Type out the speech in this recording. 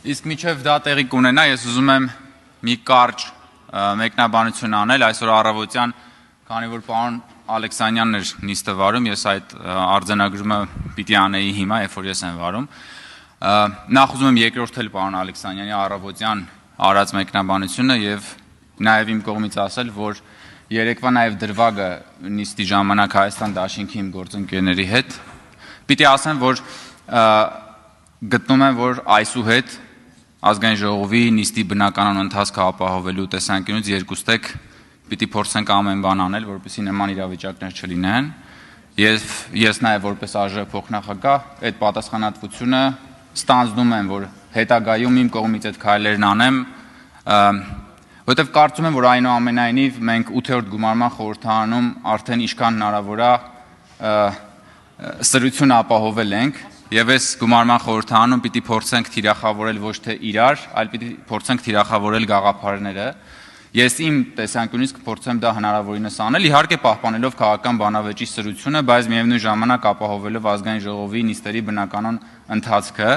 Իսկ միջև դա տեղի կունենա, ես ուզում եմ մի կարճ մեկնաբանություն անել այսօր առավոտյան, քանի որ պարոն Ալեքսանյանն էր նիստը վարում, ես այդ արձանագրումը պիտի անեի հիմա, երբ որ ես եմ վարում։ Նախ ուզում եմ երկրորդել պարոն Ալեքսանյանի առավոտյան արած մեկնաբանությունը եւ նաեւ իմ կողմից ասել, որ երեկվա նաեւ դրվագը նիստի ժամանակ Հայաստան դաշինքի իմ գործընկերների հետ պիտի ասեմ, որ գտնում եմ, որ այսուհետ Ազգային ժողովի նիստի բնականon ընթացքը ապահովելու տեսանկյունից երկուստեք պիտի փորձենք ամեն բան անել, որպեսզի նման իրավիճակներ չլինեն։ Ես նաև որպես ԱԺ փոխնախագահ այդ պատասխանատվությունը ստանձնում եմ, որ հետագայում իմ կողմից այդ քայլերն անեմ, որովհետև կարծում եմ, որ այնուամենայնիվ մենք 8-րդ գումարման խորհրդարանում արդեն ինչքան հնարավոր է սրություն ապահովել ենք եւ այս գումարման խորհրդարանում պիտի փորձենք թիրախավորել ոչ թե իրար, այլ պիտի փորձենք թիրախավորել գաղափարները։ Ես իմ տեսանկյունից կփորձեմ դա հնարավորինս անել, իհարկե պահպանելով քաղաքական բանավեճի սրությունը, բայց միևնույն ժամանակ ապահովելով Ազգային ժողովի նիստերի բնականon ընթացքը